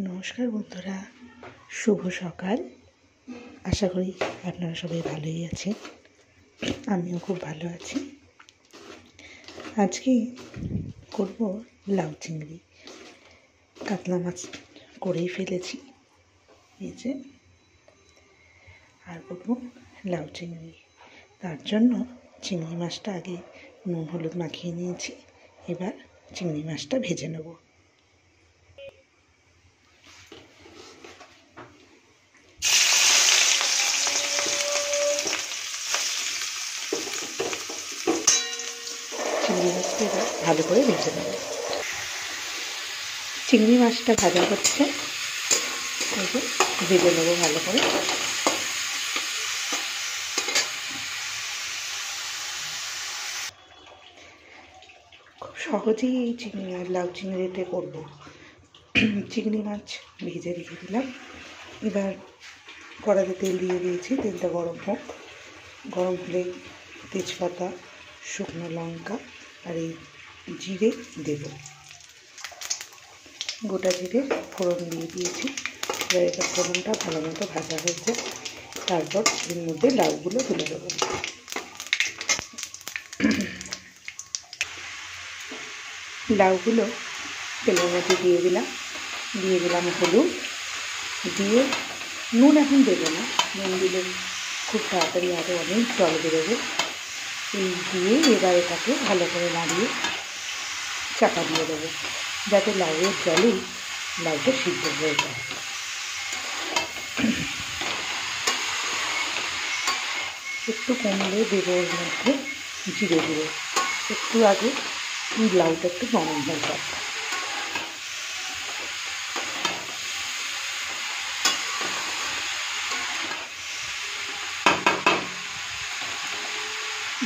নমস্কার বন্ধুরা, শুভ সকাল। আশা করি আপনারা সবাই ভালোই আছেন। আমিও খুব ভালো আছি। আজকে করব লাউ চিংড়ি। কাতলা মাছ করেই ফেলেছি এই যে, আর করব লাউ চিংড়ি। তার জন্য চিংড়ি মাছটা আগে নুন হলুদ মাখিয়ে নিয়েছি। এবার চিংড়ি মাছটা ভেজে নেব। চিংড়ি মাছটা এবার ভালো করে ভেজে নেব। চিংড়ি মাছটা ভাজা হচ্ছে, ভেজে নেব ভালো করে। খুব সহজেই এই লাউ চিংড়িতে করবো। চিংড়ি মাছ ভেজে রেখে দিলাম। এবার কড়াতে তেল দিয়ে দিয়েছি, তেলটা গরম হোক। গরম হলে তেজপাতা, শুকনো লঙ্কা আর এই জিরে দেব। গোটা জিরে ফোড়ন দিয়ে দিয়েছি। এবার এটা ফোড়নটা ভালো মতো ভাজা হয়েছে, তারপর এর মধ্যে লাউগুলো তুলে দেবো। লাউগুলো তেলের মধ্যে দিয়ে দিলাম হলুদ দিয়ে। নুন এখন দেবো না, নুন দিলে খুব তাড়াতাড়ি আরও অনেক জল বেরোবে। এই দিয়ে এবার এটাকে ভালো করে নাড়িয়ে চাপা দিয়ে দেবো, যাতে লাউয়ের জলেই লাউটা সিদ্ধ হয়ে যায়। একটু কমলে দেবো এর মধ্যে জিরে গুঁড়ো, একটু আগে লাউটা একটু নরম হয়ে যায়।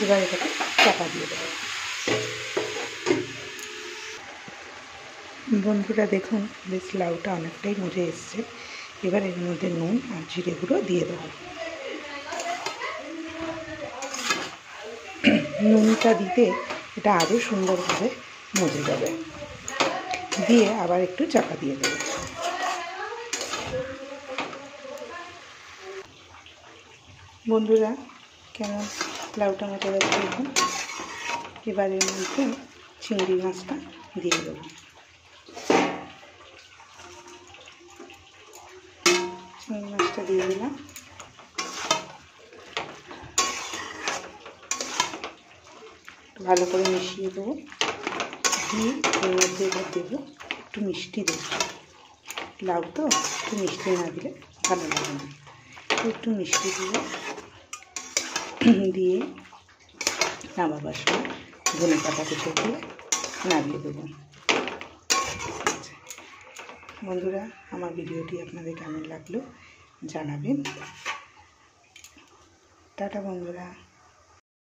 এবার এটাকে চাপা দিয়ে দেবো। বন্ধুরা দেখুন, বেশ লাউটা অনেকটাই মজে এসছে। এবার এর মধ্যে নুন আর জিরে গুঁড়ো দিয়ে দেবো। নুনটা দিতে এটা আরও সুন্দরভাবে মজে যাবে। দিয়ে আবার একটু চাপা দিয়ে দেবো। বন্ধুরা, কেমন লাউটা মজে যাচ্ছে দেখুন। এবার এর মধ্যে চিংড়ি মাছটা দিয়ে দেবো। চিংড়ি মাছটা দিয়ে দিলাম। ভালো করে মিশিয়ে দেবো। দিয়ে এর মধ্যে এবার দেবো একটু মিষ্টি দেবো। লাউ তো একটু মিষ্টি না দিলে ভালো লাগে না। একটু মিষ্টি দিয়ে নামাবার সময় ধনে পাতা কুচি দিয়ে নামিয়ে দেবো। বন্ধুরা, আমার ভিডিওটি আপনাদের কেমন লাগলো জানাবেন। টাটা বন্ধুরা।